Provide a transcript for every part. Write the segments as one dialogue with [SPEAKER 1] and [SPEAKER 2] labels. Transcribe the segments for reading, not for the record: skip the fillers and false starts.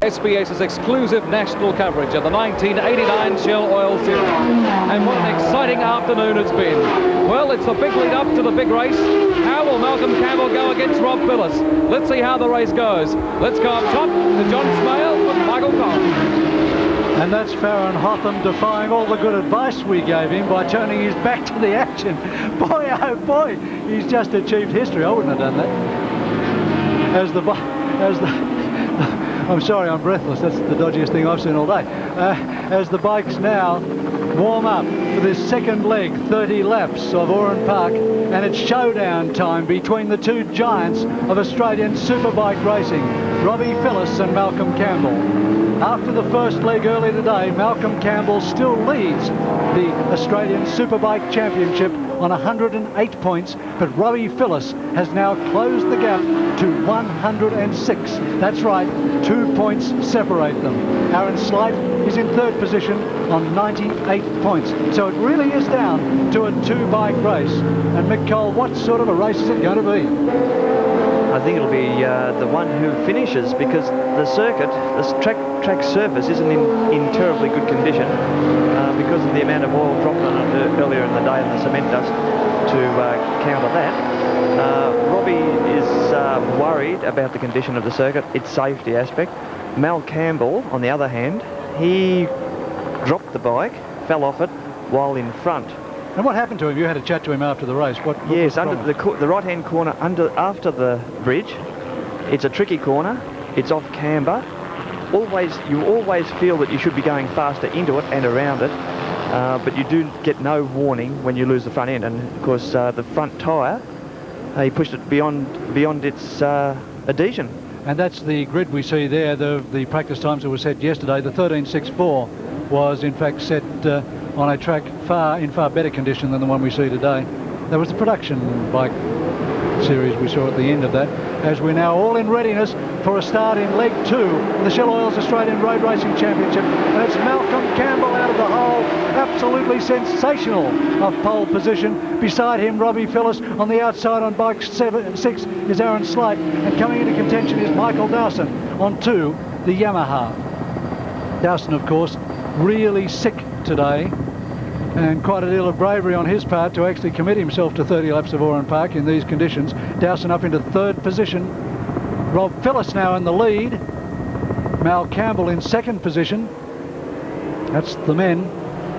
[SPEAKER 1] SBS's exclusive national coverage of the 1989 Shell Oil Series. And what an exciting afternoon it's been. Well, it's the big lead up to the big race. How will Malcolm Campbell go against Rob Phillips? Let's see how the race goes. Let's go up top to John Smale with Michael Collins.
[SPEAKER 2] And that's Farron Hotham defying all the good advice we gave him by turning his back to the action. Boy, oh boy, he's just achieved history. I wouldn't have done that. I'm sorry, I'm breathless. That's the dodgiest thing I've seen all day. As the bikes now warm up for this second leg, 30 laps of Oran Park, and it's showdown time between the two giants of Australian superbike racing, Robbie Phillips and Malcolm Campbell. After the first leg early today, Malcolm Campbell still leads the Australian Superbike Championship on 108 points, but Robbie Phillips has now closed the gap to 106. That's right, 2 points separate them. Aaron Slight is in third position on 98 points. So it really is down to a two-bike race. And Mick Cole, what sort of a race is it going to be?
[SPEAKER 3] I think it'll be the one who finishes, because the circuit, the track surface isn't in terribly good condition because of the amount of oil dropped on it earlier in the day and the cement dust to counter that. Robbie is worried about the condition of the circuit, its safety aspect. Mal Campbell, on the other hand, he dropped the bike, fell off it while in front.
[SPEAKER 2] And what happened to him? You had a chat to him after the race. What
[SPEAKER 3] yes, under the right-hand corner, after the bridge. It's a tricky corner. It's off camber. You always feel that you should be going faster into it and around it, but you do get no warning when you lose the front end. And of course, the front tyre, he pushed it beyond its adhesion. And
[SPEAKER 2] that's the grid we see there. The practice times that were set yesterday. The 13.64 was in fact set on a track in far better condition than the one we see today. That was the production bike series we saw at the end of that, as we're now all in readiness for a start in leg 2 of the Shell Oils Australian Road Racing Championship. And it's Malcolm Campbell out of the hole, absolutely sensational off pole position. Beside him, Robbie Phillips. On the outside on bike 6 is Aaron Slight, and coming into contention is Michael Dawson on 2, the Yamaha. Dawson, of course, really sick today, and quite a deal of bravery on his part to actually commit himself to 30 laps of Oran Park in these conditions. Dawson up into third position. Rob Phillips now in the lead. Mal Campbell in second position. That's the men.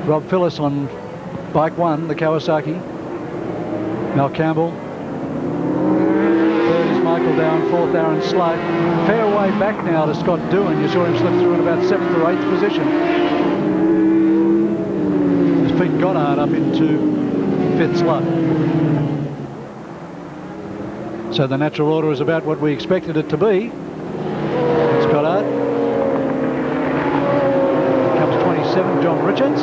[SPEAKER 2] Rob Phillips on bike 1, the Kawasaki. Mal Campbell. Third is Michael Down, fourth Aaron Slight. Fair way back now to Scott Doohan. You saw him slip through in about 7th or 8th position. Pete Goddard up into 5th slot. So the natural order is about what we expected it to be. It's Goddard. Comes 27, John Richards,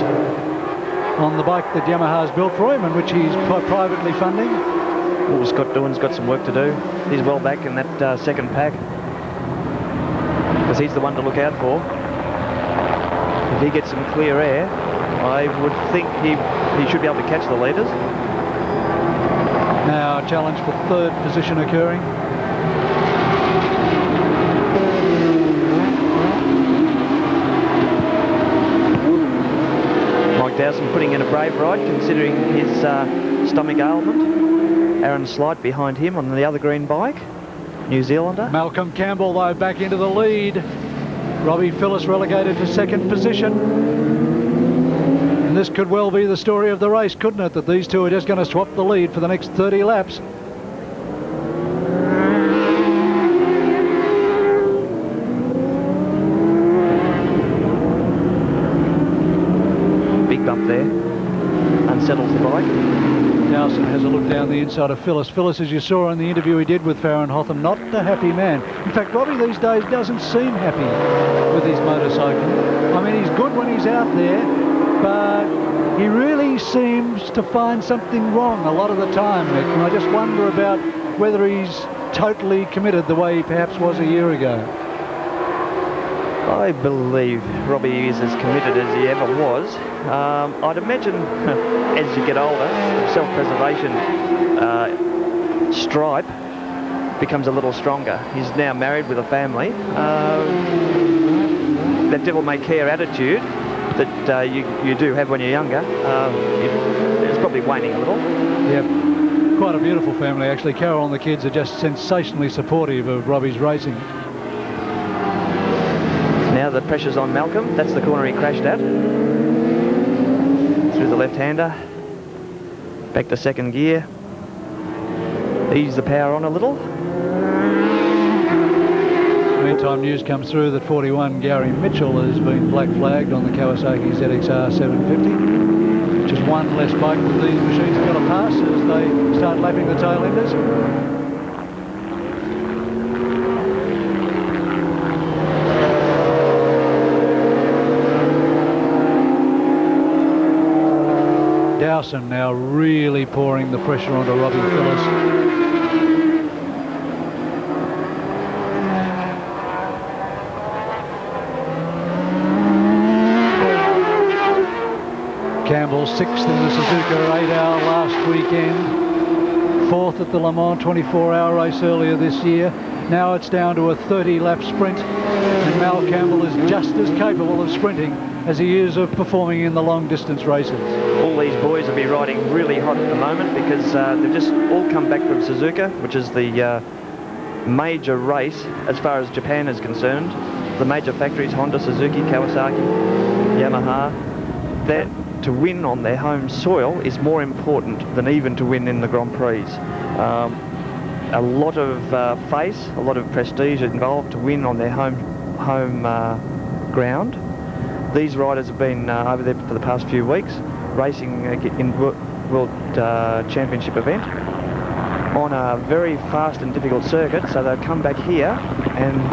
[SPEAKER 2] on the bike that Yamaha's built for him and which he's privately funding.
[SPEAKER 3] Well, Scott Doohan's got some work to do. He's well back in that second pack, because he's the one to look out for. If he gets some clear air, I would think he should be able to catch the leaders.
[SPEAKER 2] Now a challenge for third position occurring.
[SPEAKER 3] Mike Dawson putting in a brave ride considering his stomach ailment. Aaron Slight behind him on the other green bike, New Zealander.
[SPEAKER 2] Malcolm Campbell though back into the lead. Robbie Phillips relegated to second position. This could well be the story of the race, couldn't it? That these two are just going to swap the lead for the next 30 laps.
[SPEAKER 3] Big bump there. Unsettles the bike.
[SPEAKER 2] Dawson has a look down the inside of Phillips. Phillips, as you saw in the interview he did with Farron Hotham, not a happy man. In fact, Robbie these days doesn't seem happy with his motorcycle. I mean, he's good when he's out there, but he really seems to find something wrong a lot of the time, Mick. And I just wonder about whether he's totally committed the way he perhaps was a year ago.
[SPEAKER 3] I believe Robbie is as committed as he ever was. I'd imagine as you get older, self-preservation stripe becomes a little stronger. He's now married with a family. that devil-may-care attitude that you do have when you're younger, it's probably waning a little.
[SPEAKER 2] Yep. Quite a beautiful family, actually. Carol and the kids are just sensationally supportive of Robbie's racing.
[SPEAKER 3] Now the pressure's on Malcolm. That's the corner he crashed at. Through the left-hander. Back to second gear. Ease the power on a little.
[SPEAKER 2] Meantime, news comes through that 41 Gary Mitchell has been black flagged on the Kawasaki ZXR 750, which is one less bike that these machines have got to pass as they start lapping the tail enders. Dowson now really pouring the pressure onto Robbie Phillips. Campbell 6th in the Suzuka 8-hour last weekend, 4th at the Le Mans 24-hour race earlier this year. Now it's down to a 30-lap sprint, and Mal Campbell is just as capable of sprinting as he is of performing in the long-distance races.
[SPEAKER 3] All these boys will be riding really hot at the moment because they've just all come back from Suzuka, which is the major race as far as Japan is concerned. The major factories, Honda, Suzuki, Kawasaki, Yamaha. That to win on their home soil is more important than even to win in the Grand Prix. A lot of face, a lot of prestige involved to win on their home ground. These riders have been over there for the past few weeks, racing in World Championship event on a very fast and difficult circuit, so they'll come back here and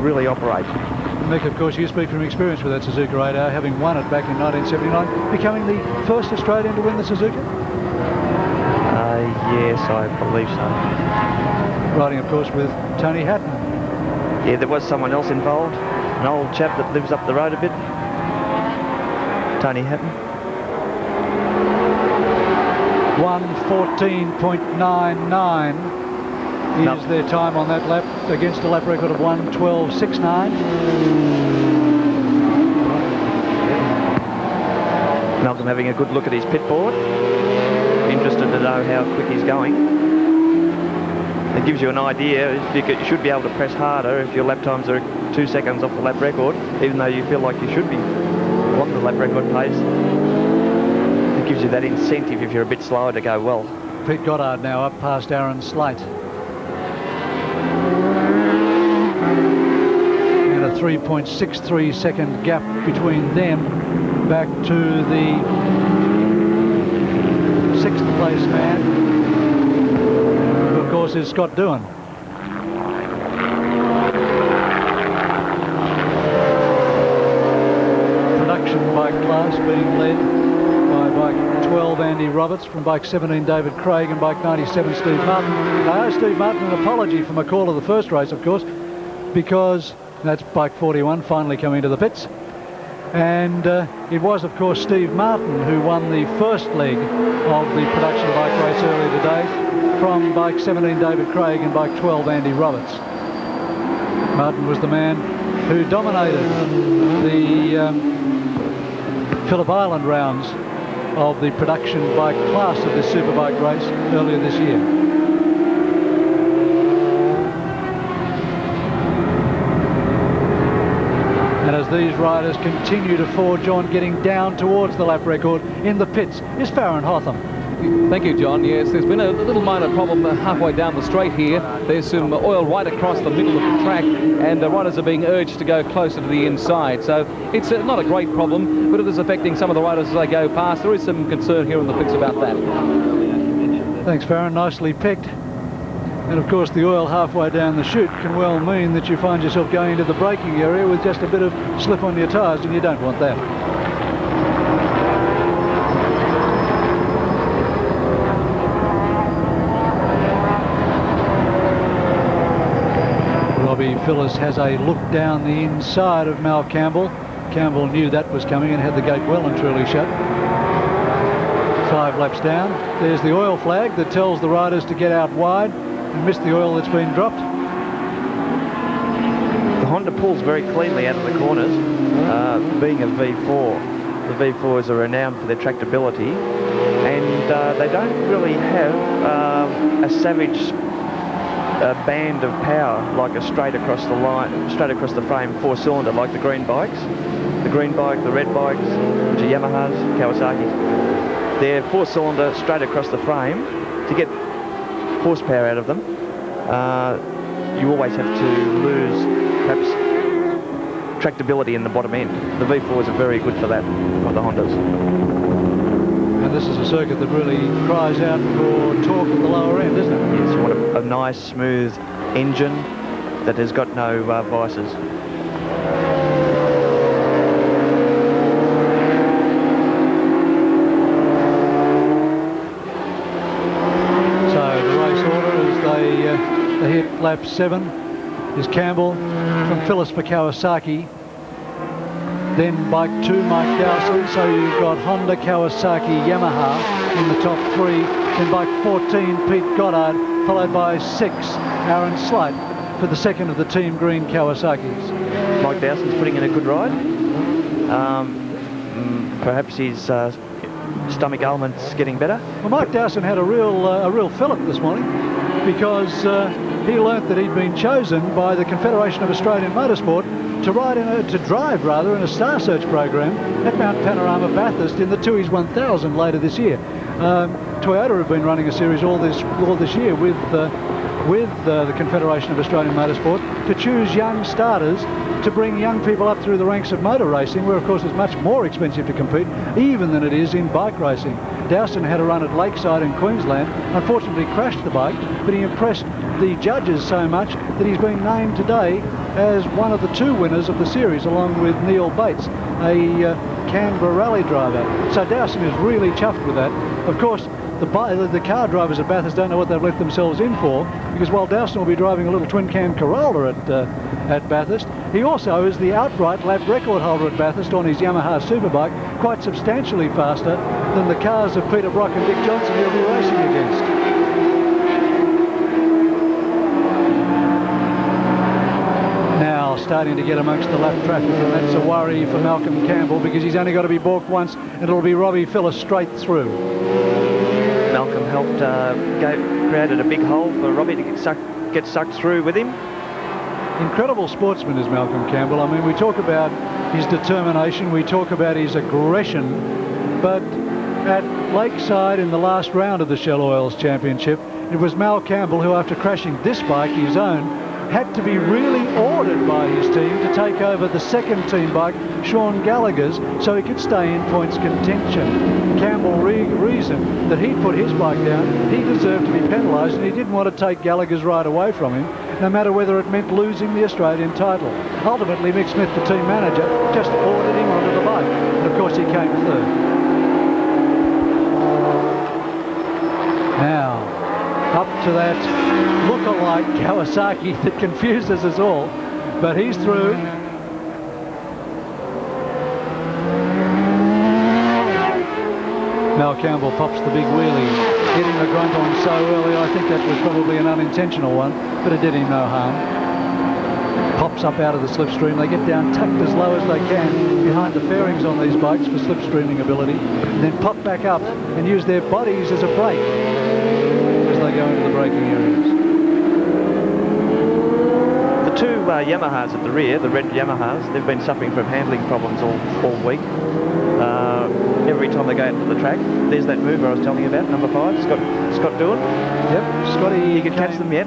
[SPEAKER 3] really operate.
[SPEAKER 2] Mick, of course, you speak from experience with that Suzuka 8-hour, having won it back in 1979, becoming the first Australian to win the Suzuka?
[SPEAKER 3] Yes, I believe so.
[SPEAKER 2] Riding, of course, with Tony Hatton.
[SPEAKER 3] Yeah, there was someone else involved, an old chap that lives up the road a bit. Tony Hatton.
[SPEAKER 2] 1:14.99 is their time on that lap, against a lap record of 1:12.69.
[SPEAKER 3] Malcolm having a good look at his pit board. Interested to know how quick he's going. It gives you an idea. You should be able to press harder if your lap times are 2 seconds off the lap record, even though you feel like you should be on the lap record pace. It gives you that incentive if you're a bit slower to go well.
[SPEAKER 2] Pete Goddard now up past Aaron Slate. And a 3.63 second gap between them back to the 6th place man, who of course is Scott Doohan. Production bike class being led by bike 12 Andy Roberts, from bike 17 David Craig, and bike 97 Steve Martin. I owe Steve Martin an apology for my call of the first race, of course, because that's bike 41 finally coming to the pits. And it was, of course, Steve Martin who won the first leg of the production bike race earlier today, from bike 17 David Craig and bike 12 Andy Roberts. Martin was the man who dominated the Phillip Island rounds of the production bike class of this Superbike race earlier this year. And as these riders continue to forge on, getting down towards the lap record in the pits is Farron Hotham.
[SPEAKER 1] Thank you, John. Yes, there's been a little minor problem halfway down the straight here. There's some oil right across the middle of the track, and the riders are being urged to go closer to the inside. So it's not a great problem, but it is affecting some of the riders as they go past. There is some concern here in the pits about that.
[SPEAKER 2] Thanks, Farron. Nicely picked. And of course the oil halfway down the chute can well mean that you find yourself going into the braking area with just a bit of slip on your tyres, and you don't want that. Robbie Phillips has a look down the inside of Mal Campbell. Campbell knew that was coming and had the gate well and truly shut. 5 laps down. There's the oil flag that tells the riders to get out wide and miss the oil that's been dropped.
[SPEAKER 3] The Honda pulls very cleanly out of the corners. being a V4. The V4s are renowned for their tractability, and they don't really have a savage band of power like a straight across the line, straight across the frame 4-cylinder like the green bikes. The green bike, the red bikes, which are Yamahas, Kawasaki's. They're 4-cylinder straight across the frame. To get horsepower out of them, you always have to lose perhaps tractability in the bottom end. The V4s are very good for that, for the Hondas.
[SPEAKER 2] And this is a circuit that really cries out for torque at the lower end, isn't it?
[SPEAKER 3] Yes, you want a nice, smooth engine that has got no vices.
[SPEAKER 2] So the race order as they hit lap 7 is Campbell from Phyllis for Kawasaki. Then bike 2, Mike Dowson. So you've got Honda, Kawasaki, Yamaha in the top 3. Then bike 14, Pete Goddard, followed by 6, Aaron Slight for the second of the Team Green Kawasaki's.
[SPEAKER 3] Mike Dowson's putting in a good ride. Perhaps his stomach ailment's getting better.
[SPEAKER 2] Well, Mike Dowson had a real fillip this morning because he learnt that he'd been chosen by the Confederation of Australian Motorsport to drive in a Star Search program at Mount Panorama Bathurst in the Tui's 1000 later this year. Toyota have been running a series all this year with the Confederation of Australian Motorsport to choose young starters to bring young people up through the ranks of motor racing, where of course it's much more expensive to compete even than it is in bike racing. Dowson had a run at Lakeside in Queensland, unfortunately crashed the bike, but he impressed the judges so much that he's been named today as one of the 2 winners of the series, along with Neil Bates, a Canberra rally driver. So Dowson is really chuffed with that. Of course, the car drivers at Bathurst don't know what they've let themselves in for, because while Dowson will be driving a little twin-cam Corolla at Bathurst, he also is the outright lap record holder at Bathurst on his Yamaha Superbike, quite substantially faster than the cars of Peter Brock and Dick Johnson he'll be racing against. Now starting to get amongst the lap traffic, and that's a worry for Malcolm Campbell, because he's only got to be balked once and it'll be Robbie Phillips straight through.
[SPEAKER 3] Malcolm helped created a big hole for Robbie to get sucked through with him.
[SPEAKER 2] Incredible sportsman is Malcolm Campbell. I mean, we talk about his determination, we talk about his aggression, but at Lakeside in the last round of the Shell Oils Championship, it was Mal Campbell who, after crashing this bike, his own, had to be really ordered by his team to take over the second team bike, Sean Gallagher's, so he could stay in points contention. Campbell reasoned that he'd put his bike down, he deserved to be penalised, and he didn't want to take Gallagher's ride away from him, no matter whether it meant losing the Australian title. Ultimately, Mick Smith, the team manager, just ordered him onto the bike, and of course he came third. Now, up to that look-alike Kawasaki that confuses us all, but he's through. Mal Campbell pops the big wheelie, hitting the grunt on so early. I think that was probably an unintentional one, but it did him no harm. Pops up out of the slipstream. They get down tucked as low as they can behind the fairings on these bikes for slipstreaming ability, and then pop back up and use their bodies as a brake as they go into the braking areas.
[SPEAKER 3] The 2 Yamahas at the rear, the red Yamahas, they've been suffering from handling problems all week. Every time they go out to the track, there's that mover I was telling you about, number 5, Scott Doohan.
[SPEAKER 2] Yep, Scotty.
[SPEAKER 3] You can catch them yet.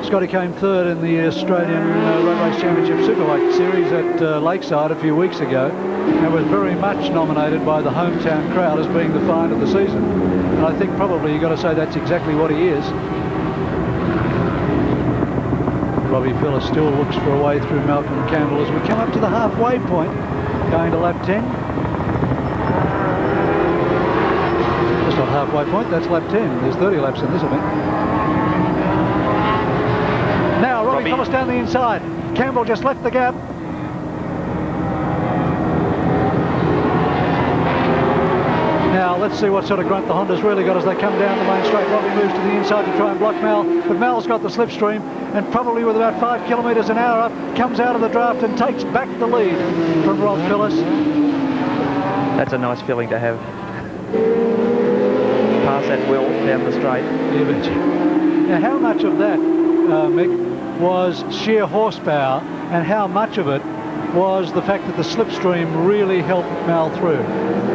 [SPEAKER 2] Scotty came third in the Australian Road Race Championship Superbike Series at Lakeside a few weeks ago, and was very much nominated by the hometown crowd as being the find of the season. And I think probably you've got to say that's exactly what he is. Robbie Phillips still looks for a way through Malcolm Campbell as we come up to the halfway point, going to lap 10. That's not halfway point, that's lap 10. There's 30 laps in this event. Now Robbie Phillips down the inside. Campbell just left the gap. Now let's see what sort of grunt the Honda's really got as they come down the main straight. Robbie moves to the inside to try and block Mal, but Mal's got the slipstream, and probably with about 5 kilometres an hour up, comes out of the draft and takes back the lead from Rob Phillips.
[SPEAKER 3] That's a nice feeling to have. Pass at will down the straight.
[SPEAKER 2] Yeah, but now how much of that, Mick, was sheer horsepower, and how much of it was the fact that the slipstream really helped Mal through?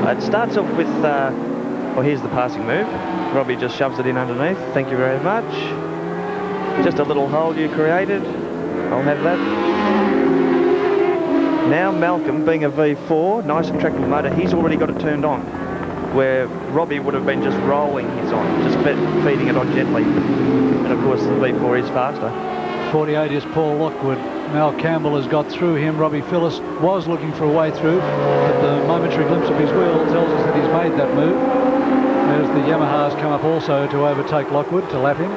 [SPEAKER 3] It starts off with, well, here's the passing move. Robbie just shoves it in underneath. Thank you very much. Just a little hole you created. I'll have that. Now Malcolm, being a V4, nice and tractable motor, he's already got it turned on, where Robbie would have been just rolling his on, just feeding it on gently. And of course the V4 is faster.
[SPEAKER 2] 48 is Paul Lockwood. Mal Campbell has got through him. Robbie Phillips was looking for a way through, but the momentary glimpse of his wheel tells us that he's made that move. As the Yamahas come up also to overtake Lockwood, to lap him.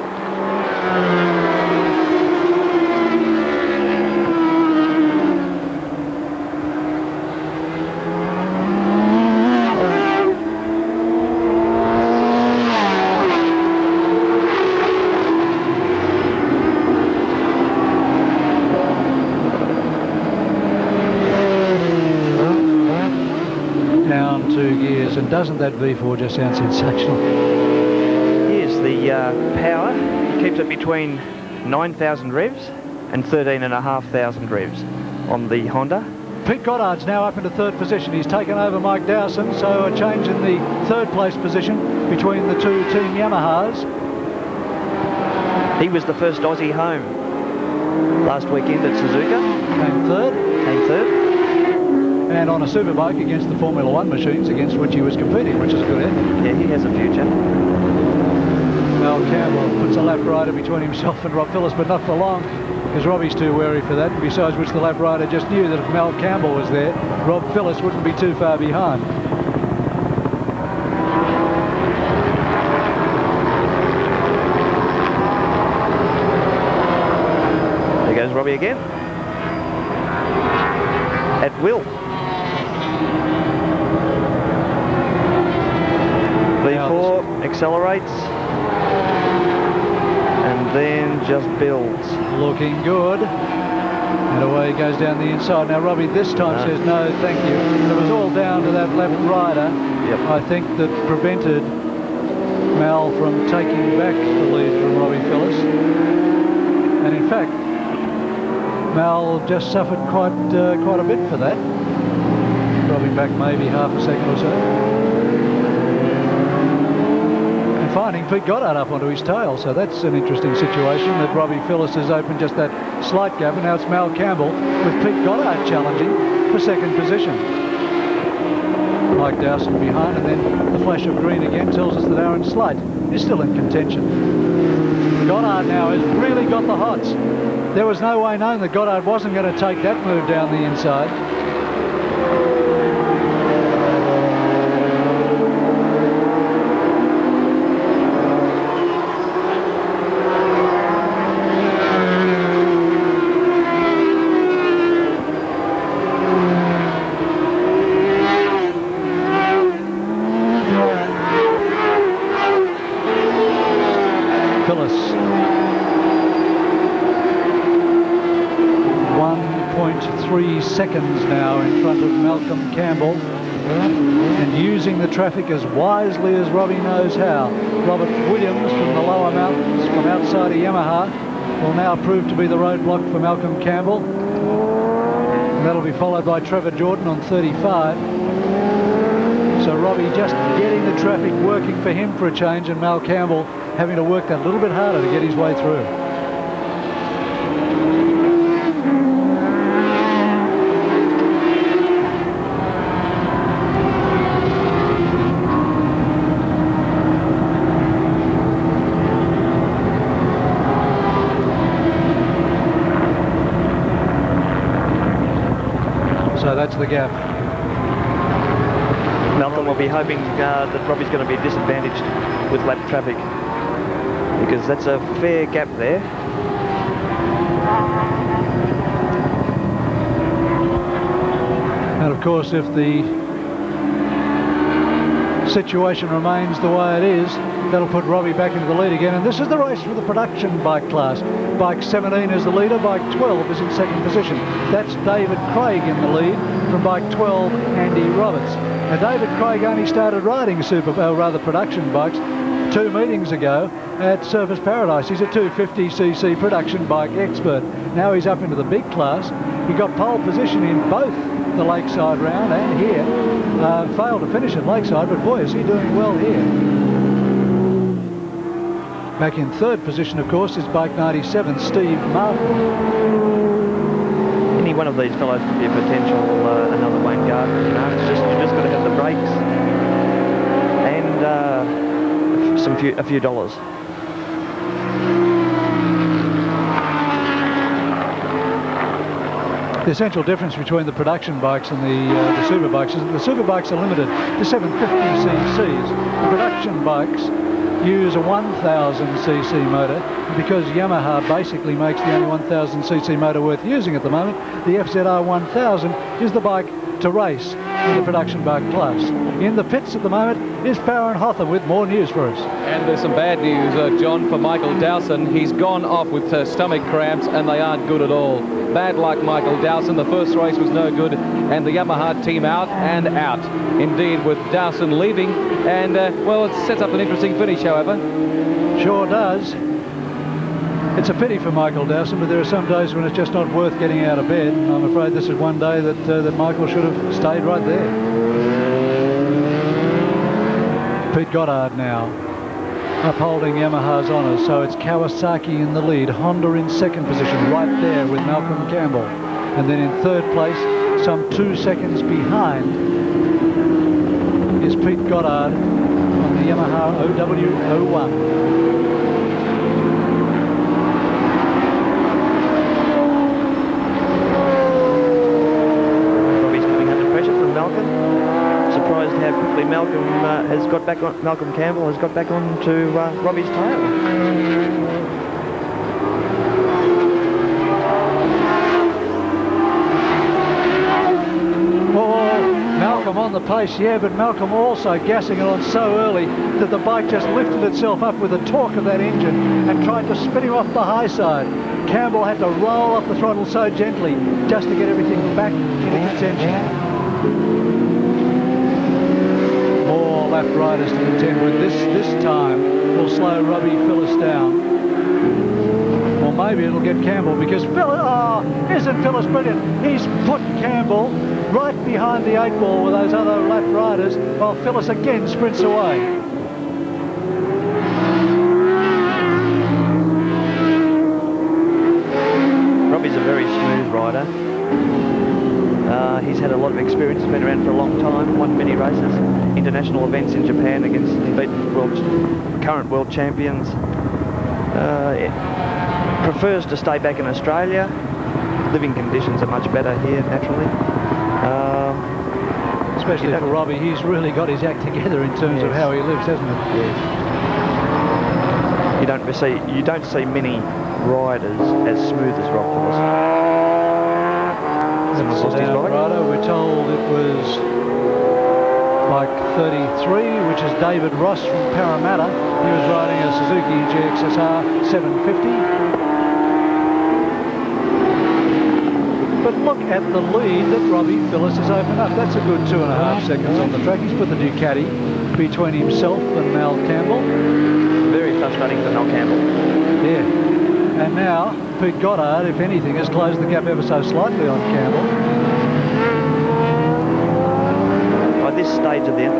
[SPEAKER 2] Down 2 gears, and doesn't that V4 just sound sensational?
[SPEAKER 3] Here's the power. He keeps it between 9,000 revs and 13,500 revs on the Honda.
[SPEAKER 2] Pete Goddard's now up into 3rd position. He's taken over Mike Dowson, so a change in the 3rd place position between the two Team Yamahas.
[SPEAKER 3] He was the first Aussie home last weekend at Suzuka.
[SPEAKER 2] Came 3rd.
[SPEAKER 3] Came 3rd.
[SPEAKER 2] And on a superbike against the Formula 1 machines against which he was competing, which is good, eh?
[SPEAKER 3] Yeah, he has a future.
[SPEAKER 2] Mal Campbell puts a lap rider between himself and Rob Phillips, but not for long, because Robbie's too wary for that. Besides which, the lap rider just knew that if Mal Campbell was there, Rob Phillips wouldn't be too far behind.
[SPEAKER 3] There goes Robbie again. At will. V4 accelerates and then just builds.
[SPEAKER 2] Looking good. And away he goes down the inside. Now Robbie this time says no, thank you. It was all down to that left rider.
[SPEAKER 3] Yep.
[SPEAKER 2] I think that prevented Mal from taking back the lead from Robbie Phillips. And in fact, Mal just suffered quite a bit for that. Dropping back maybe half a second or so. Finding Pete Goddard up onto his tail, so that's an interesting situation that Robbie Phillips has opened just that slight gap, and now it's Mal Campbell with Pete Goddard challenging for 2nd position. Mike Dowson behind, and then the flash of green again tells us that Aaron Slate is still in contention. Goddard now has really got the hots. There was no way known that Goddard wasn't going to take that move down the inside. Phillips 1.3 seconds now in front of Malcolm Campbell, and using the traffic as wisely as Robbie knows how. Robert Williams from the lower mountains from outside of Yamaha will now prove to be the roadblock for Malcolm Campbell, and that'll be followed by Trevor Jordan on 35. So Robbie just getting the traffic working for him for a change, and Mal Campbell having to work that little bit harder to get his way through. So that's the gap.
[SPEAKER 3] Malcolm will be hoping that Robbie's going to be disadvantaged with lap traffic, because that's a fair gap there.
[SPEAKER 2] And of course, if the situation remains the way it is, that'll put Robbie back into the lead again. And this is the race for the production bike class. Bike 17 is the leader, bike 12 is in second position. That's David Craig in the lead from bike 12, Andy Roberts. Now David Craig only started riding production bikes 2 meetings ago at Surface Paradise. He's a 250cc production bike expert. Now he's up into the big class. He got pole position in both the Lakeside round and here. Failed to finish at Lakeside, but boy, is he doing well here. Back in third position, of course, is bike 97, Steve Martin.
[SPEAKER 3] Any one of these fellows could be a potential another Wayne Gardner. You know, it's just, you just got to have the brakes and a few dollars.
[SPEAKER 2] The essential difference between the production bikes and the Superbikes is that the Superbikes are limited to 750cc's. The production bikes use a 1000cc motor. Because Yamaha basically makes the only 1000cc motor worth using at the moment, the FZR 1000 is the bike to race in the production bike class. In the pits at the moment is Baron Hother with more news for us.
[SPEAKER 1] And there's some bad news, John, for Michael Dowson. He's gone off with stomach cramps, and they aren't good at all. Bad luck, Michael Dowson. The first race was no good, and the Yamaha team out and out. Indeed, with Dowson leaving, and, well, it sets up an interesting finish, however.
[SPEAKER 2] Sure does. It's a pity for Michael Dowson, but there are some days when it's just not worth getting out of bed, and I'm afraid this is one day that Michael should have stayed right there. Pete Goddard now, upholding Yamaha's honours, so it's Kawasaki in the lead, Honda in second position, right there with Malcolm Campbell. And then in third place, some 2 seconds behind, is Pete Goddard on the Yamaha OW01.
[SPEAKER 3] Malcolm Campbell has got back onto Robbie's tail.
[SPEAKER 2] Malcolm on the pace, yeah, but Malcolm also gassing it on so early that the bike just lifted itself up with the torque of that engine and tried to spin him off the high side. Campbell had to roll off the throttle so gently just to get everything back into contention. Lap riders to contend with. This time will slow Robbie Phillips down. Or maybe it'll get Campbell, because isn't Phillips brilliant? He's put Campbell right behind the 8 ball with those other lap riders, while Phillips again sprints away.
[SPEAKER 3] Robbie's a very smooth rider. He's had a lot of experience, he's been around for a long time, won many races, international events in Japan against current world champions. Prefers to stay back in Australia. Living conditions are much better here, naturally.
[SPEAKER 2] Especially for Robbie, he's really got his act together in terms of how he lives, hasn't it?
[SPEAKER 3] Yes. You don't see many riders as smooth as Rob Phillips.
[SPEAKER 2] We're told it was bike 33, which is David Ross from Parramatta. He was riding a Suzuki GXSR 750. But look at the lead that Robbie Phillips has opened up. That's a good 2.5 seconds on the track. He's put the Ducati between himself and Mal Campbell.
[SPEAKER 3] Very frustrating for Mal Campbell.
[SPEAKER 2] Yeah. And now Pete Goddard, if anything, has closed the gap ever so slightly on Campbell.
[SPEAKER 3] By this stage of the end,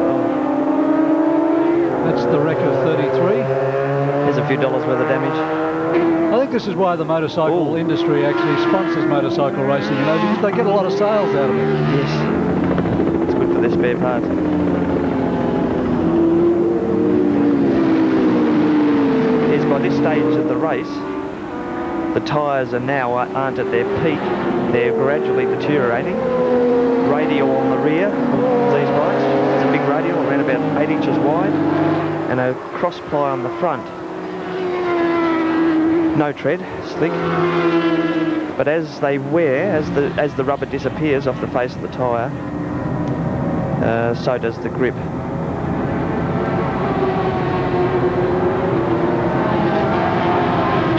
[SPEAKER 2] that's the wreck of 33.
[SPEAKER 3] There's a few dollars worth of damage.
[SPEAKER 2] I think this is why the motorcycle industry actually sponsors motorcycle racing, you know, because they get a lot of sales out of it.
[SPEAKER 3] Yes. It's good for their spare parts. Yes, by this stage of the race, the tyres aren't at their peak. They're gradually deteriorating. Radial on the rear of these bikes. It's a big radial, around about 8 inches wide, and a cross ply on the front. No tread, slick. But as they wear, as the rubber disappears off the face of the tyre, so does the grip.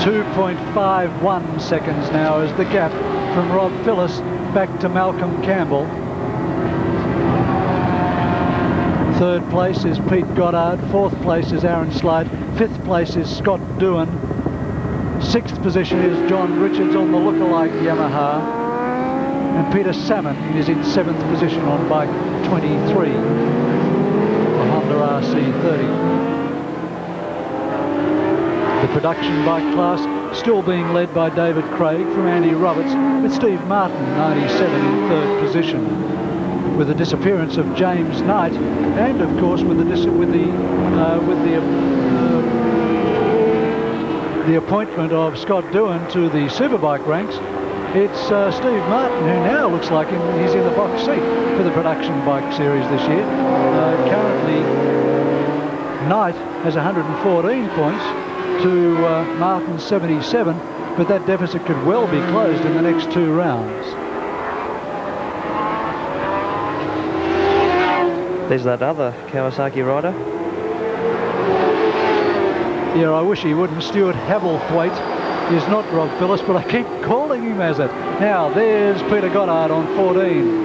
[SPEAKER 2] 2.51 seconds now is the gap from Rob Phillips back to Malcolm Campbell. Third place is Pete Goddard. Fourth place is Aaron Slade. Fifth place is Scott Doohan. Sixth position is John Richards on the lookalike Yamaha. And Peter Salmon is in seventh position on bike 23, the Honda RC30. The production bike class still being led by David Craig from Andy Roberts, with Steve Martin, 97, in third position. With the disappearance of James Knight, and of course with the appointment of Scott Doohan to the Superbike ranks, it's Steve Martin who now looks like he's in the box seat for the production bike series this year. Currently, Knight has 114 points to Martin's 77, but that deficit could well be closed in the next two rounds.
[SPEAKER 3] There's that other Kawasaki rider.
[SPEAKER 2] Yeah, I wish he wouldn't. Stuart Havellthwaite is not Rob Phillips, but I keep calling him as it. Now, there's Peter Goddard on 14.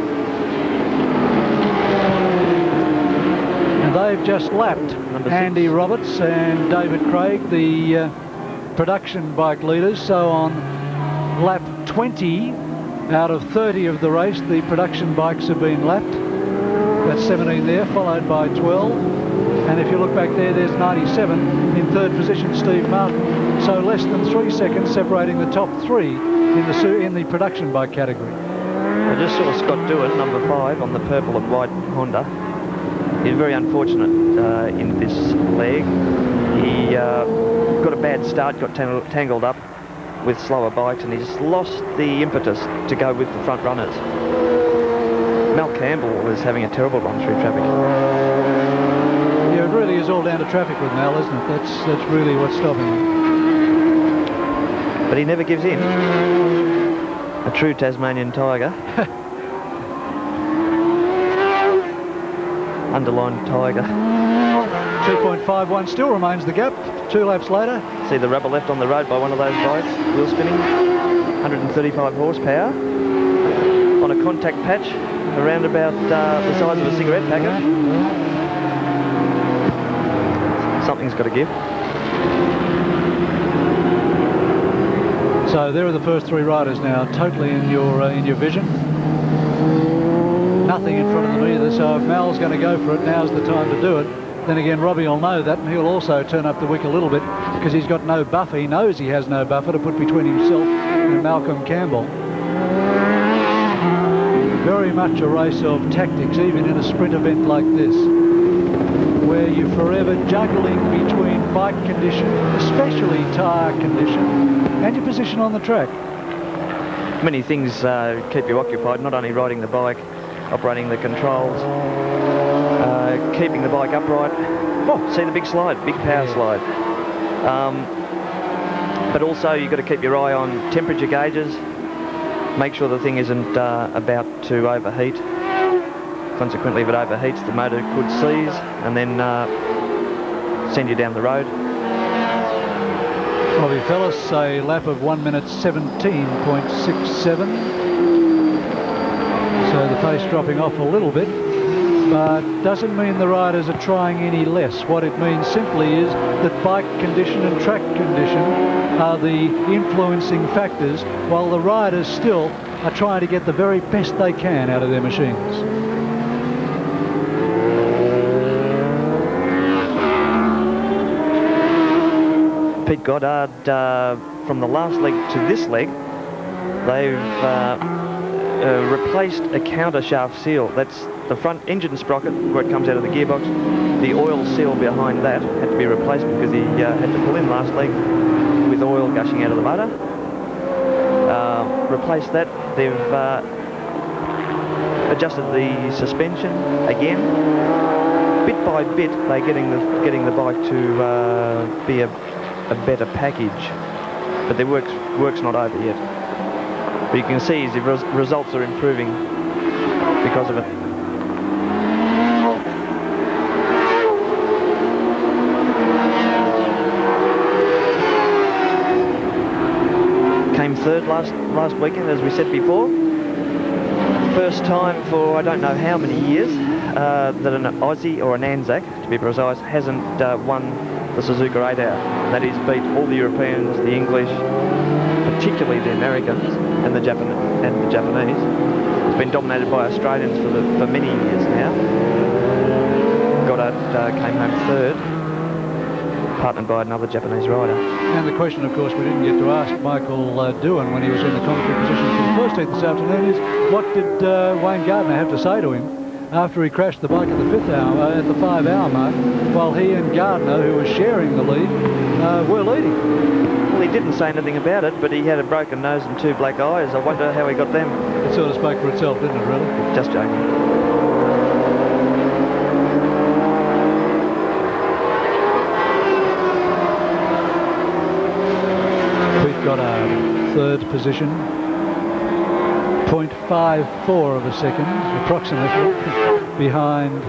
[SPEAKER 2] And they've just lapped Andy Roberts and David Craig, the production bike leaders. So on lap 20 out of 30 of the race, the production bikes have been lapped. That's 17 there, followed by 12. And if you look back there, there's 97 in third position, Steve Martin. So less than 3 seconds separating the top three in the production bike category.
[SPEAKER 3] I just saw Scott Doohan, number 5, on the purple and white Honda. He's very unfortunate in this leg. He got a bad start, got tangled up with slower bikes, and he's lost the impetus to go with the front runners. Mal Campbell was having a terrible run through traffic.
[SPEAKER 2] Yeah, it really is all down to traffic with Mal, isn't it? That's really what's stopping him.
[SPEAKER 3] But he never gives in. A true Tasmanian tiger. Underlined tiger.
[SPEAKER 2] 2.51 still remains the gap. 2 laps later.
[SPEAKER 3] See the rubber left on the road by one of those bikes, wheel spinning. 135 horsepower on a contact patch around about the size of a cigarette packet. Something's got to give.
[SPEAKER 2] So there are the first 3 riders now, totally in your vision. Nothing in front of them either, so if Mal's going to go for it, now's the time to do it. Then again, Robbie will know that, and he'll also turn up the wick a little bit because he's got no buffer. He knows he has no buffer to put between himself and Malcolm Campbell. Very much a race of tactics, even in a sprint event like this, where you're forever juggling between bike condition, especially tyre condition, and your position on the track.
[SPEAKER 3] Many things keep you occupied, not only riding the bike, operating the controls, keeping the bike upright. Oh, see the big slide, big power slide. But also you've got to keep your eye on temperature gauges, make sure the thing isn't about to overheat. Consequently, if it overheats, the motor could seize and then send you down the road.
[SPEAKER 2] Robbie Fellis, a lap of 1 minute 17.67. So the pace dropping off a little bit, but doesn't mean the riders are trying any less. What it means simply is that bike condition and track condition are the influencing factors, while the riders still are trying to get the very best they can out of their machines.
[SPEAKER 3] Pete Goddard, from the last leg to this leg, they've replaced a counter shaft seal. That's the front engine sprocket where it comes out of the gearbox. The oil seal behind that had to be replaced because he had to pull in last leg with oil gushing out of the motor. Replaced that. They've adjusted the suspension again. Bit by bit, they're getting the bike to be a better package, but their work's not over yet. But you can see the results are improving because of it. third last weekend, as we said before. First time for I don't know how many years that an Aussie, or an Anzac to be precise, hasn't won the Suzuka 8 Hour. That is, beat all the Europeans, the English, particularly the Americans and the Japanese. It's been dominated by Australians for many years now. Goddard came home third, partnered by another Japanese rider.
[SPEAKER 2] And the question, of course, we didn't get to ask Michael Doohan when he was in the commentary position for the first heat this afternoon is, what did Wayne Gardner have to say to him after he crashed the bike at the 5 hour mark, while he and Gardner, who was sharing the lead, were leading?
[SPEAKER 3] Well, he didn't say anything about it, but he had a broken nose and 2 black eyes. I wonder how he got them.
[SPEAKER 2] It sort of spoke for itself, didn't it, really?
[SPEAKER 3] Just joking.
[SPEAKER 2] Got a third position, 0.54 of a second approximately behind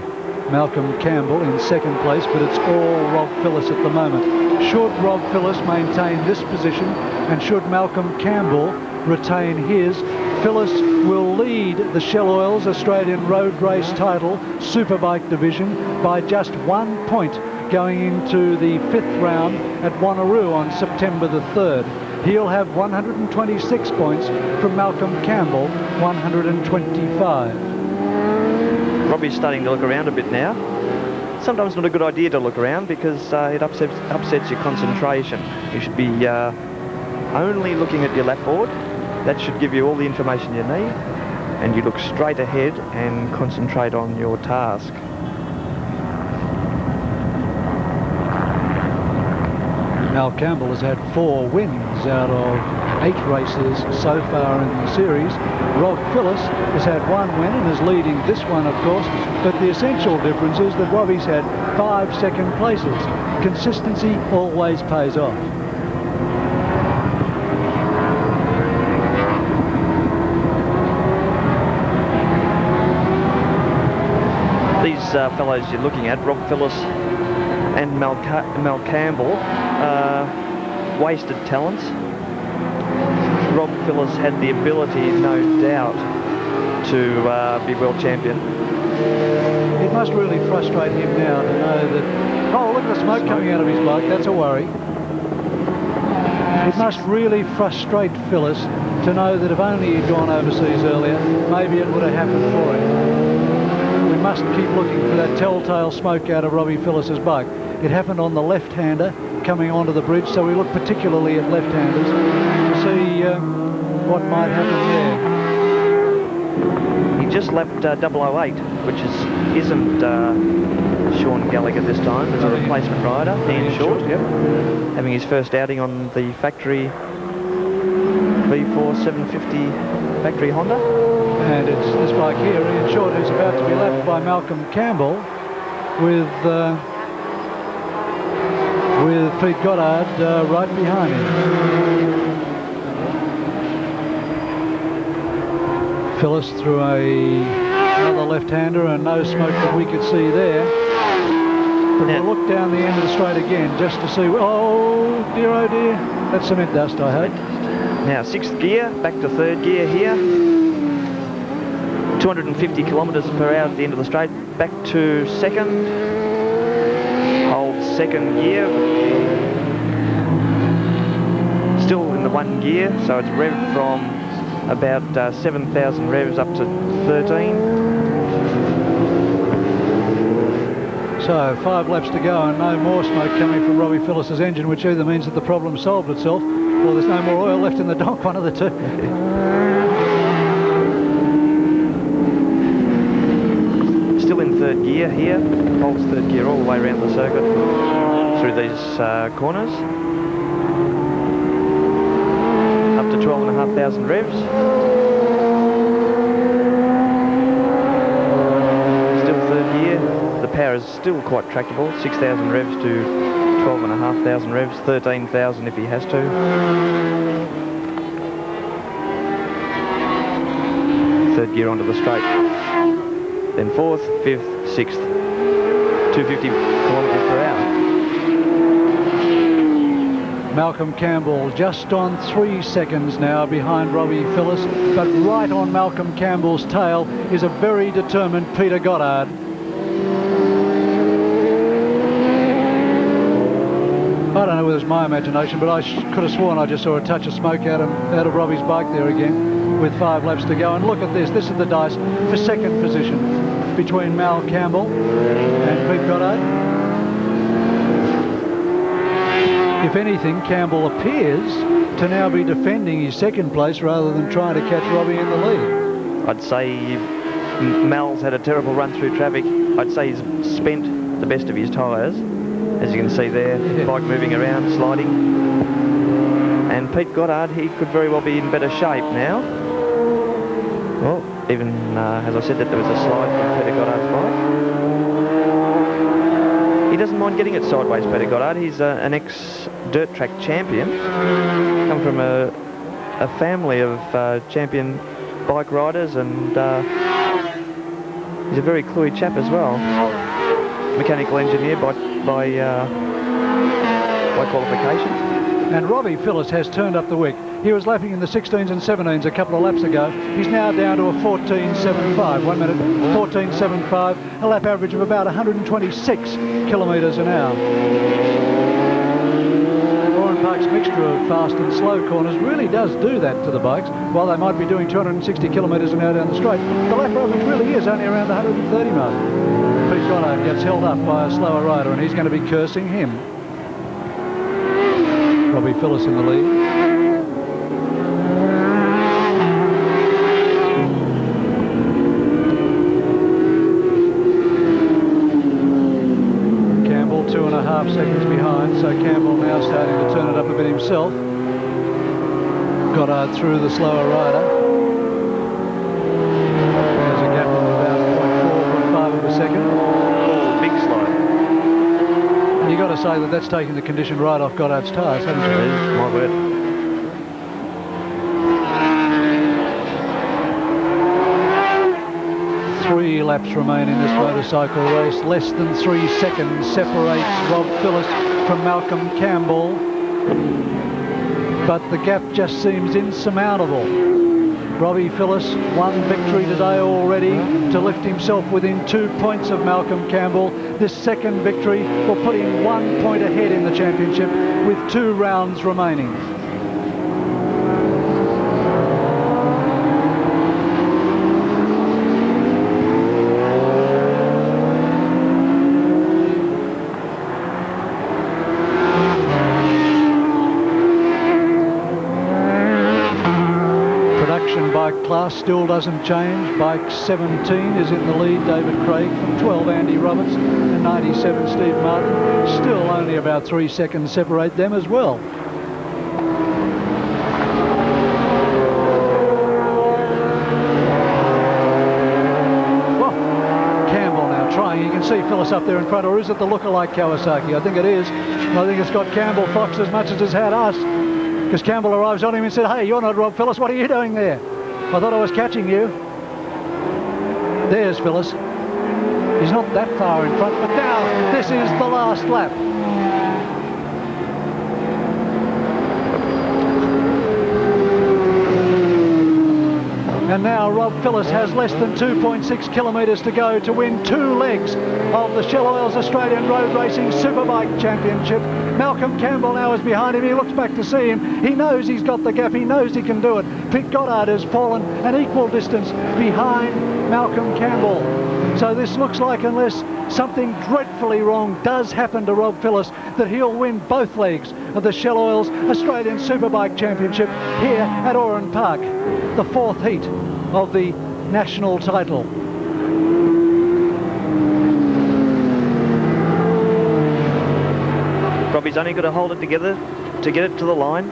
[SPEAKER 2] Malcolm Campbell in second place, but it's all Rob Phillips at the moment. Should Rob Phillips maintain this position, and should Malcolm Campbell retain his, Phillips will lead the Shell Oil's Australian road race title Superbike division by just 1 point going into the 5th round at Wanneroo on September the 3rd. He'll have 126 points from Malcolm Campbell, 125.
[SPEAKER 3] Robbie's starting to look around a bit now. Sometimes not a good idea to look around because it upsets your concentration. You should be only looking at your lap board. That should give you all the information you need, and you look straight ahead and concentrate on your task.
[SPEAKER 2] Mal Campbell has had 4 wins out of 8 races so far in the series. Rob Phillips has had 1 win and is leading this one, of course, but the essential difference is that Robbie's had 5 second places. Consistency always pays off.
[SPEAKER 3] These fellows you're looking at, Rob Phillips and Mel Campbell, wasted talents. Rob Phillips had the ability, no doubt, to be world champion.
[SPEAKER 2] It must really frustrate him now to know that, oh, look at the smoke coming out of his bike, that's a worry. It must really frustrate Phillips to know that if only he'd gone overseas earlier, maybe it would have happened for him. We must keep looking for that telltale smoke out of Robbie Phillips's bike. It happened on the left-hander coming onto the bridge, so we look particularly at left-handers to see what might happen there.
[SPEAKER 3] He just lapped 008, which isn't Sean Gallagher this time. As a replacement rider, Ian Short,
[SPEAKER 2] yep.
[SPEAKER 3] Having his first outing on the factory V4 750 factory Honda.
[SPEAKER 2] And it's this bike here, Ian Short, who's about to be lapped by Malcolm Campbell with Pete Goddard right behind him. Phillips through another left-hander and no smoke that we could see there. But we'll look down the end of the straight again just to see. Oh dear, that's cement dust, I hope.
[SPEAKER 3] Now 6th gear, back to 3rd gear here. 250 kilometres per hour at the end of the straight. Back to 2nd. Hold 2nd gear. Still in the 1 gear, so it's revved from about 7,000 revs up to 13.
[SPEAKER 2] So 5 laps to go and no more smoke coming from Robbie Phillips's engine, which either means that the problem solved itself or there's no more oil left in the donk, one of the two.
[SPEAKER 3] Still in 3rd gear here, holds 3rd gear all the way around the circuit through these corners. Up to 12,500 revs. Still 3rd gear. The power is still quite tractable, 6,000 revs to 12,500 revs, 13,000 if he has to. 3rd gear onto the straight. Then 4th, 5th, 6th, 250 kilometres per hour.
[SPEAKER 2] Malcolm Campbell just on 3 seconds now behind Robbie Phillips, but right on Malcolm Campbell's tail is a very determined Peter Goddard. I don't know whether it's my imagination, but I could have sworn I just saw a touch of smoke out of Robbie's bike there again with 5 laps to go. And look at this. This is the dice for second position between Mal Campbell and Pete Goddard. If anything, Campbell appears to now be defending his second place rather than trying to catch Robbie in the lead.
[SPEAKER 3] I'd say Mal's had a terrible run through traffic. I'd say he's spent the best of his tyres. As you can see there, bike moving around, sliding. And Pete Goddard, he could very well be in better shape now. Well, even as I said that there was a slide from Peter Goddard's bike. He doesn't mind getting it sideways, Peter Goddard. He's an ex-dirt track champion. Come from a family of champion bike riders, and he's a very cluey chap as well. Mechanical engineer by qualification.
[SPEAKER 2] And Robbie Phillips has turned up the wick. He was lapping in the 16s and 17s a couple of laps ago. He's now down to a 14.75. 1 minute 14.75. A lap average of about 126 kilometres an hour. Oran Park's mixture of fast and slow corners really does do that to the bikes. While they might be doing 260 kilometres an hour down the straight, the lap average really is only around the 130 mark. Pete Goddard gets held up by a slower rider, and he's going to be cursing him. Robbie Phillips in the lead. Campbell 2.5 seconds behind, so Campbell now starting to turn it up a bit himself. Goddard through the slower rider. There's a gap of about 0.4, 0.5 of a second.
[SPEAKER 3] Oh, big slide.
[SPEAKER 2] You've got to say that that's taking the condition right off Goddard's tyres, haven't you?
[SPEAKER 3] It is, my word.
[SPEAKER 2] Three laps remain in this motorcycle race. Less than 3 seconds separates Rob Phillips from Malcolm Campbell. But the gap just seems insurmountable. Robbie Phillips, one victory today already to lift himself within 2 points of Malcolm Campbell. This second victory will put him 1 point ahead in the championship with 2 rounds remaining. Bike class still doesn't change. Bike 17 is in the lead, David Craig, from 12 Andy Roberts and 97 Steve Martin. Still only about 3 seconds separate them as well. Well, Campbell now trying. You can see Phillips up there in front, or is it the lookalike Kawasaki? I think it is. I think it's got Campbell Fox as much as it's had us. Because Campbell arrives on him and said, "Hey, you're not Rob Phillips, what are you doing there? I thought I was catching you." There's Phillips. He's not that far in front, but now this is the last lap. And now Rob Phillips has less than 2.6 kilometres to go to win 2 legs of the Shell Oils Australian Road Racing Superbike Championship. Malcolm Campbell now is behind him. He looks back to see him. He knows he's got the gap. He knows he can do it. Pete Goddard has fallen an equal distance behind Malcolm Campbell. So this looks like, unless something dreadfully wrong does happen to Rob Phillips, that he'll win both legs of the Shell Oils Australian Superbike Championship here at Oran Park, the 4th heat of the national title.
[SPEAKER 3] Robbie's only got to hold it together to get it to the line.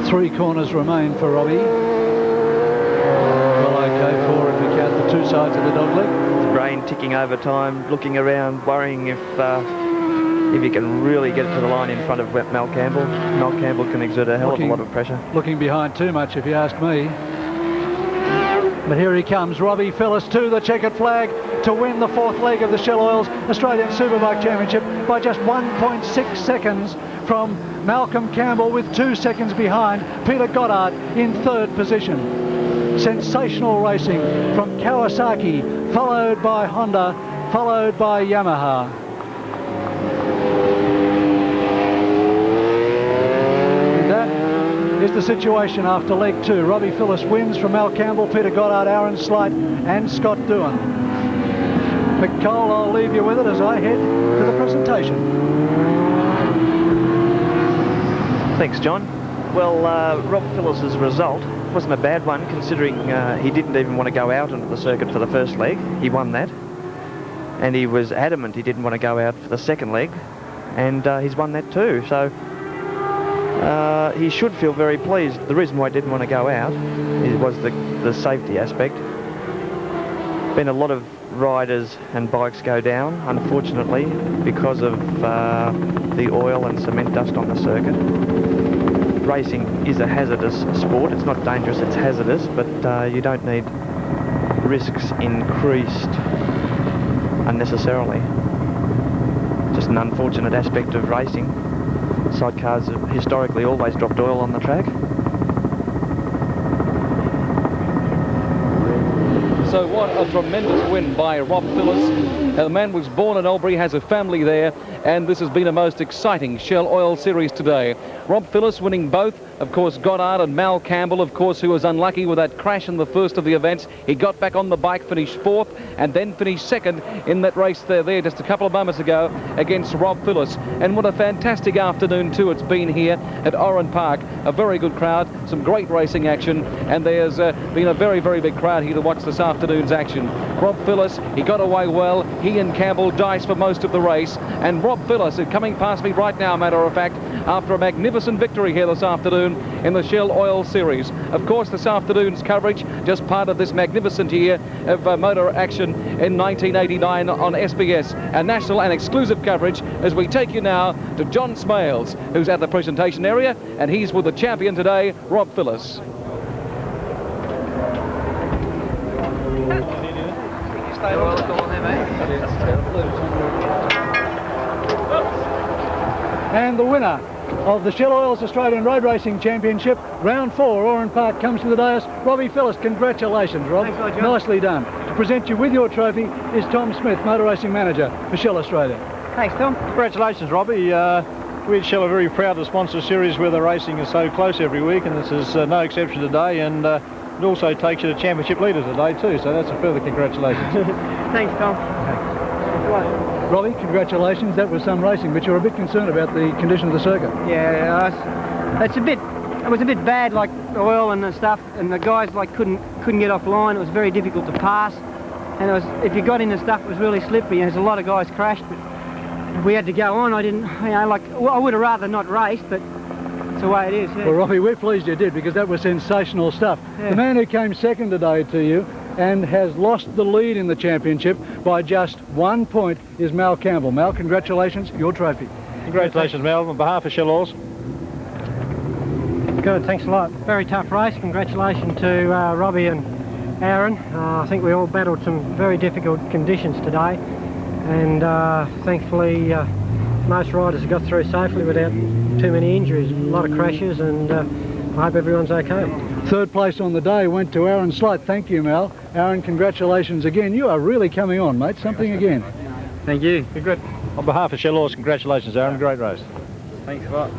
[SPEAKER 2] 3 corners remain for Robbie. Well, okay, 4 if you count the 2 sides of the dogleg.
[SPEAKER 3] His brain ticking over time, looking around, worrying if he can really get it to the line in front of Mal Campbell. Mal Campbell can exert a hell of a lot of pressure.
[SPEAKER 2] Looking behind too much, if you ask me. But here he comes, Robbie Phillips to the checkered flag to win the 4th leg of the Shell Oils Australian Superbike Championship by just 1.6 seconds from Malcolm Campbell with 2 seconds behind Peter Goddard in 3rd position. Sensational racing from Kawasaki, followed by Honda, followed by Yamaha. And that is the situation after leg 2. Robbie Phillips wins from Mal Campbell, Peter Goddard, Aaron Slight and Scott Doohan. McCole, I'll leave you with it as I head to the presentation.
[SPEAKER 3] Thanks, John. Well, Rob Phillis's result wasn't a bad one, considering he didn't even want to go out onto the circuit for the first leg. He won that. And he was adamant he didn't want to go out for the second leg. And he's won that too. So he should feel very pleased. The reason why he didn't want to go out was the safety aspect. Been a lot of riders and bikes go down, unfortunately, because of the oil and cement dust on the circuit. Racing is a hazardous sport. It's not dangerous, it's hazardous, but you don't need risks increased unnecessarily. Just an unfortunate aspect of racing. Sidecars have historically always dropped oil on the track.
[SPEAKER 1] So what a tremendous win by Rob Phillis. The man was born in Albury, has a family there, and this has been a most exciting Shell Oil Series today. Rob Phillis winning both, of course, Goddard and Mal Campbell, of course, who was unlucky with that crash in the first of the events. He got back on the bike, finished 4th, and then finished 2nd in that race there just a couple of moments ago against Rob Phillis. And what a fantastic afternoon too it's been here at Oran Park. A very good crowd, some great racing action, and there's been a very, very big crowd here to watch this afternoon's action. Rob Phillis, he got away well. He and Campbell diced for most of the race, and Rob Phillis is coming past me right now, matter of fact, after a magnificent victory here this afternoon in the Shell Oil Series. Of course, this afternoon's coverage, just part of this magnificent year of motor action in 1989 on SBS, a national and exclusive coverage as we take you now to John Smales, who's at the presentation area, and he's with the champion today, Rob Phillis.
[SPEAKER 2] And the winner of the Shell Oils Australian Road Racing Championship, round 4, Oran Park, comes to the dais. Robbie Phillis, congratulations, Rob.
[SPEAKER 4] Thanks, John.
[SPEAKER 2] Nicely done. To present you with your trophy is Tom Smith, Motor Racing Manager for Shell Australia.
[SPEAKER 4] Thanks, Tom.
[SPEAKER 5] Congratulations, Robbie. We at Shell are very proud to sponsor a series where the racing is so close every week, and this is no exception today, and it also takes you to championship leaders today too, so that's a further congratulations.
[SPEAKER 4] Thanks, Tom.
[SPEAKER 2] Robbie, congratulations. That was some racing, but you're a bit concerned about the condition of the circuit.
[SPEAKER 4] Yeah, it was a bit bad, like the oil and the stuff, and the guys couldn't get offline. It was very difficult to pass, and if you got in the stuff, it was really slippery, and there's a lot of guys crashed, but we had to go on. I didn't, I would have rather not raced, but it's the way it is. Yeah.
[SPEAKER 2] Well, Robbie, we're pleased you did, because that was sensational stuff.
[SPEAKER 4] Yeah.
[SPEAKER 2] The man who came second today to you and has lost the lead in the championship by just 1 point is Mal Campbell. Mal, congratulations, your trophy.
[SPEAKER 5] Congratulations, Mel, on behalf of Shell Oils.
[SPEAKER 4] Good, thanks a lot. Very tough race. Congratulations to Robbie and Aaron. I think we all battled some very difficult conditions today, and thankfully most riders have got through safely without too many injuries. A lot of crashes, and I hope everyone's okay.
[SPEAKER 2] 3rd place on the day went to Aaron Slight. Thank you, Mal. Aaron, congratulations again. You are really coming on, mate. Something again.
[SPEAKER 4] Thank you.
[SPEAKER 5] On behalf of Shell Oils, congratulations, Aaron. Great race.
[SPEAKER 6] Thanks a lot.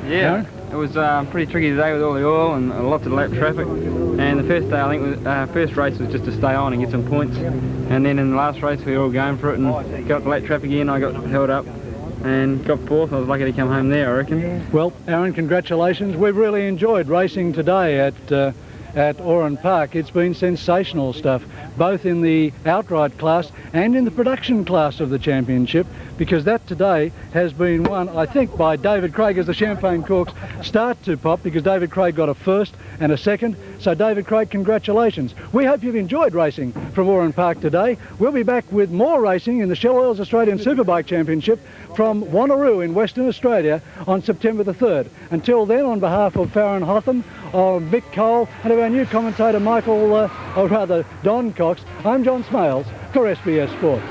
[SPEAKER 6] Yeah,
[SPEAKER 2] Aaron?
[SPEAKER 6] it was pretty tricky today with all the oil and lots of lap traffic. And the first day, I think, first race was just to stay on and get some points. And then in the last race, we were all going for it and got the lap traffic in. I got held up and got 4th. I was lucky to come home there, I reckon.
[SPEAKER 2] Well, Aaron, congratulations. We've really enjoyed racing today at Oran Park. It's been sensational stuff, both in the outright class and in the production class of the championship, because that today has been won, I think, by David Craig as the champagne corks start to pop, because David Craig got a 1st and a 2nd. So David Craig, congratulations. We hope you've enjoyed racing from Oran Park today. We'll be back with more racing in the Shell Oils Australian Superbike Championship from Wanneroo in Western Australia on September the 3rd. Until then, on behalf of Farron Hotham, of Vic Cole and of our new commentator Don Cox, I'm John Smales for SBS Sport.